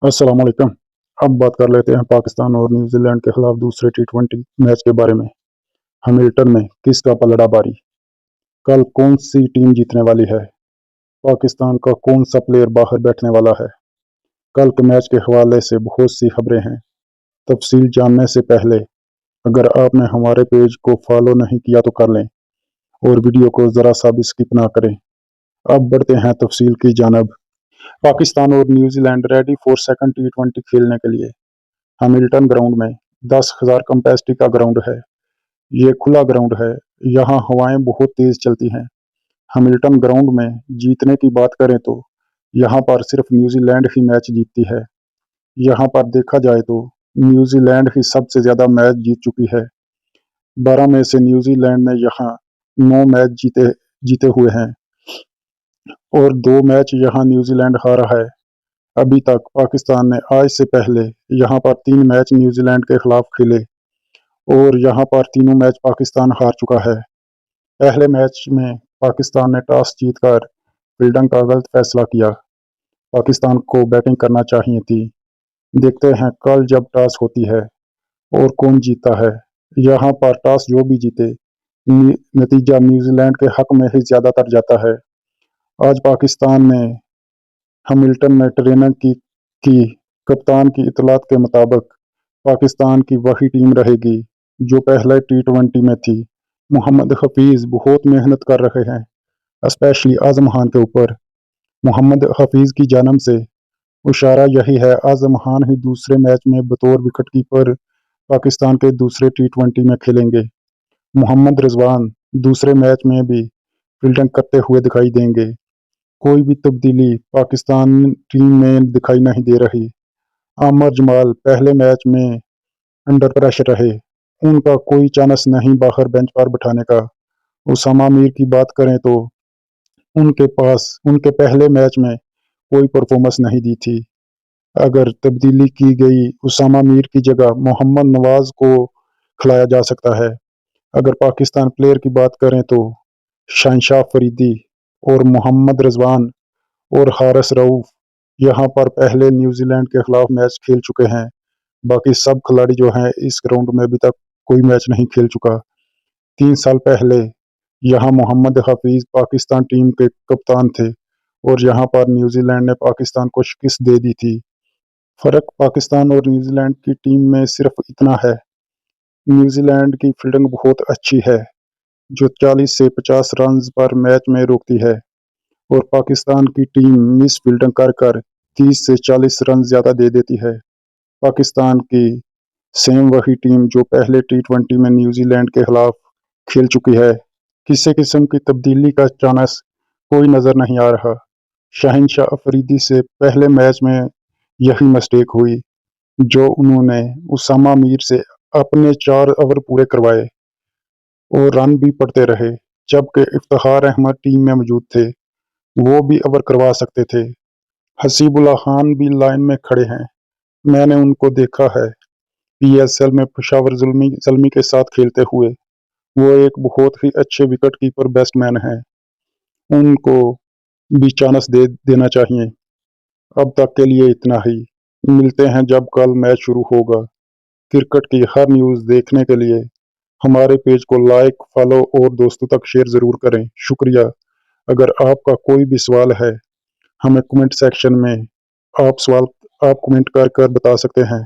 अस्सलाम वालेकुम। अब बात कर लेते हैं पाकिस्तान और न्यूजीलैंड के खिलाफ दूसरे टी20 मैच के बारे में। हैमिल्टन में किसका पलड़ा भारी? कल कौन सी टीम जीतने वाली है? पाकिस्तान का कौन सा प्लेयर बाहर बैठने वाला है? कल के मैच के हवाले से बहुत सी खबरें हैं। तफसील जानने से पहले अगर आपने हमारे पेज को फॉलो नहीं किया तो कर लें और वीडियो को ज़रा सा भी स्किप ना करें। अब बढ़ते हैं तफसील की जानब। पाकिस्तान और न्यूजीलैंड रेडी फॉर सेकंड टी20 खेलने के लिए हैमिल्टन ग्राउंड में 10,000 कैपेसिटी का ग्राउंड है। ये खुला ग्राउंड है, यहाँ हवाएं बहुत तेज चलती हैं। हैमिल्टन ग्राउंड में जीतने की बात करें तो यहाँ पर सिर्फ न्यूजीलैंड ही मैच जीतती है। यहाँ पर देखा जाए तो न्यूजीलैंड ही सबसे ज़्यादा मैच जीत चुकी है। 12 में से न्यूजीलैंड ने यहाँ 9 मैच जीते हुए हैं और 2 मैच यहाँ न्यूजीलैंड हारा है। अभी तक पाकिस्तान ने आज से पहले यहाँ पर 3 मैच न्यूजीलैंड के खिलाफ खेले और यहाँ पर तीनों मैच पाकिस्तान हार चुका है। पहले मैच में पाकिस्तान ने टॉस जीतकर फील्डिंग का गलत फैसला किया। पाकिस्तान को बैटिंग करना चाहिए थी। देखते हैं कल जब टॉस होती है और कौन जीतता है। यहाँ पर टॉस जो भी जीते नतीजा न्यूजीलैंड के हक में ही ज़्यादातर जाता है। आज पाकिस्तान ने हैमिल्टन में ट्रेनिंग की कप्तान की इतलात के मुताबिक पाकिस्तान की वही टीम रहेगी जो पहले टी20 में थी। मोहम्मद हफीज़ बहुत मेहनत कर रहे हैं, स्पेशली आज़म खान के ऊपर। मोहम्मद हफीज़ की जानब से इशारा यही है, आज़म खान ही दूसरे मैच में बतौर विकेट कीपर पाकिस्तान के दूसरे टी20 में खेलेंगे। मोहम्मद रिजवान दूसरे मैच में भी फील्डिंग करते हुए दिखाई देंगे। कोई भी तब्दीली पाकिस्तान टीम में दिखाई नहीं दे रही। आमर जमाल पहले मैच में अंडर प्रेशर रहे, उनका कोई चांस नहीं बाहर बेंच पर बिठाने का। उसामा मीर की बात करें तो उनके पहले मैच में कोई परफॉर्मेंस नहीं दी थी। अगर तब्दीली की गई उसामा मीर की जगह मोहम्मद नवाज को खिलाया जा सकता है। अगर पाकिस्तान प्लेयर की बात करें तो शहनशाह फरीदी और मोहम्मद रिजवान और हारिस रऊफ यहाँ पर पहले न्यूजीलैंड के खिलाफ मैच खेल चुके हैं। बाकी सब खिलाड़ी जो हैं इस ग्राउंड में अभी तक कोई मैच नहीं खेल चुका। 3 साल पहले यहाँ मोहम्मद हफीज़ पाकिस्तान टीम के कप्तान थे और यहाँ पर न्यूजीलैंड ने पाकिस्तान को शिकस्त दे दी थी। फ़र्क पाकिस्तान और न्यूजीलैंड की टीम में सिर्फ इतना है, न्यूजीलैंड की फील्डिंग बहुत अच्छी है जो 40 से 50 रन पर मैच में रोकती है और पाकिस्तान की टीम मिस फील्डिंग कर 30 से 40 रन ज़्यादा दे देती है। पाकिस्तान की सेम वही टीम जो पहले टी20 में न्यूजीलैंड के खिलाफ खेल चुकी है। किसी किस्म की तब्दीली का चांस कोई नज़र नहीं आ रहा। शहनशाह अफरीदी से पहले मैच में यही मिस्टेक हुई जो उन्होंने उसामा मीर से अपने 4 ओवर पूरे करवाए और रन भी पड़ते रहे, जबकि इफ्तिखार अहमद टीम में मौजूद थे, वो भी ओवर करवा सकते थे। हसीबुल्लाह खान भी लाइन में खड़े हैं, मैंने उनको देखा है पीएसएल में पेशावर ज़ल्मी के साथ खेलते हुए। वो एक बहुत ही अच्छे विकेट कीपर बैट्समैन हैं, उनको भी चांस दे देना चाहिए। अब तक के लिए इतना ही, मिलते हैं जब कल मैच शुरू होगा। क्रिकेट की हर न्यूज़ देखने के लिए हमारे पेज को लाइक, फॉलो और दोस्तों तक शेयर ज़रूर करें। शुक्रिया। अगर आपका कोई भी सवाल है हमें कमेंट सेक्शन में आप कमेंट कर बता सकते हैं।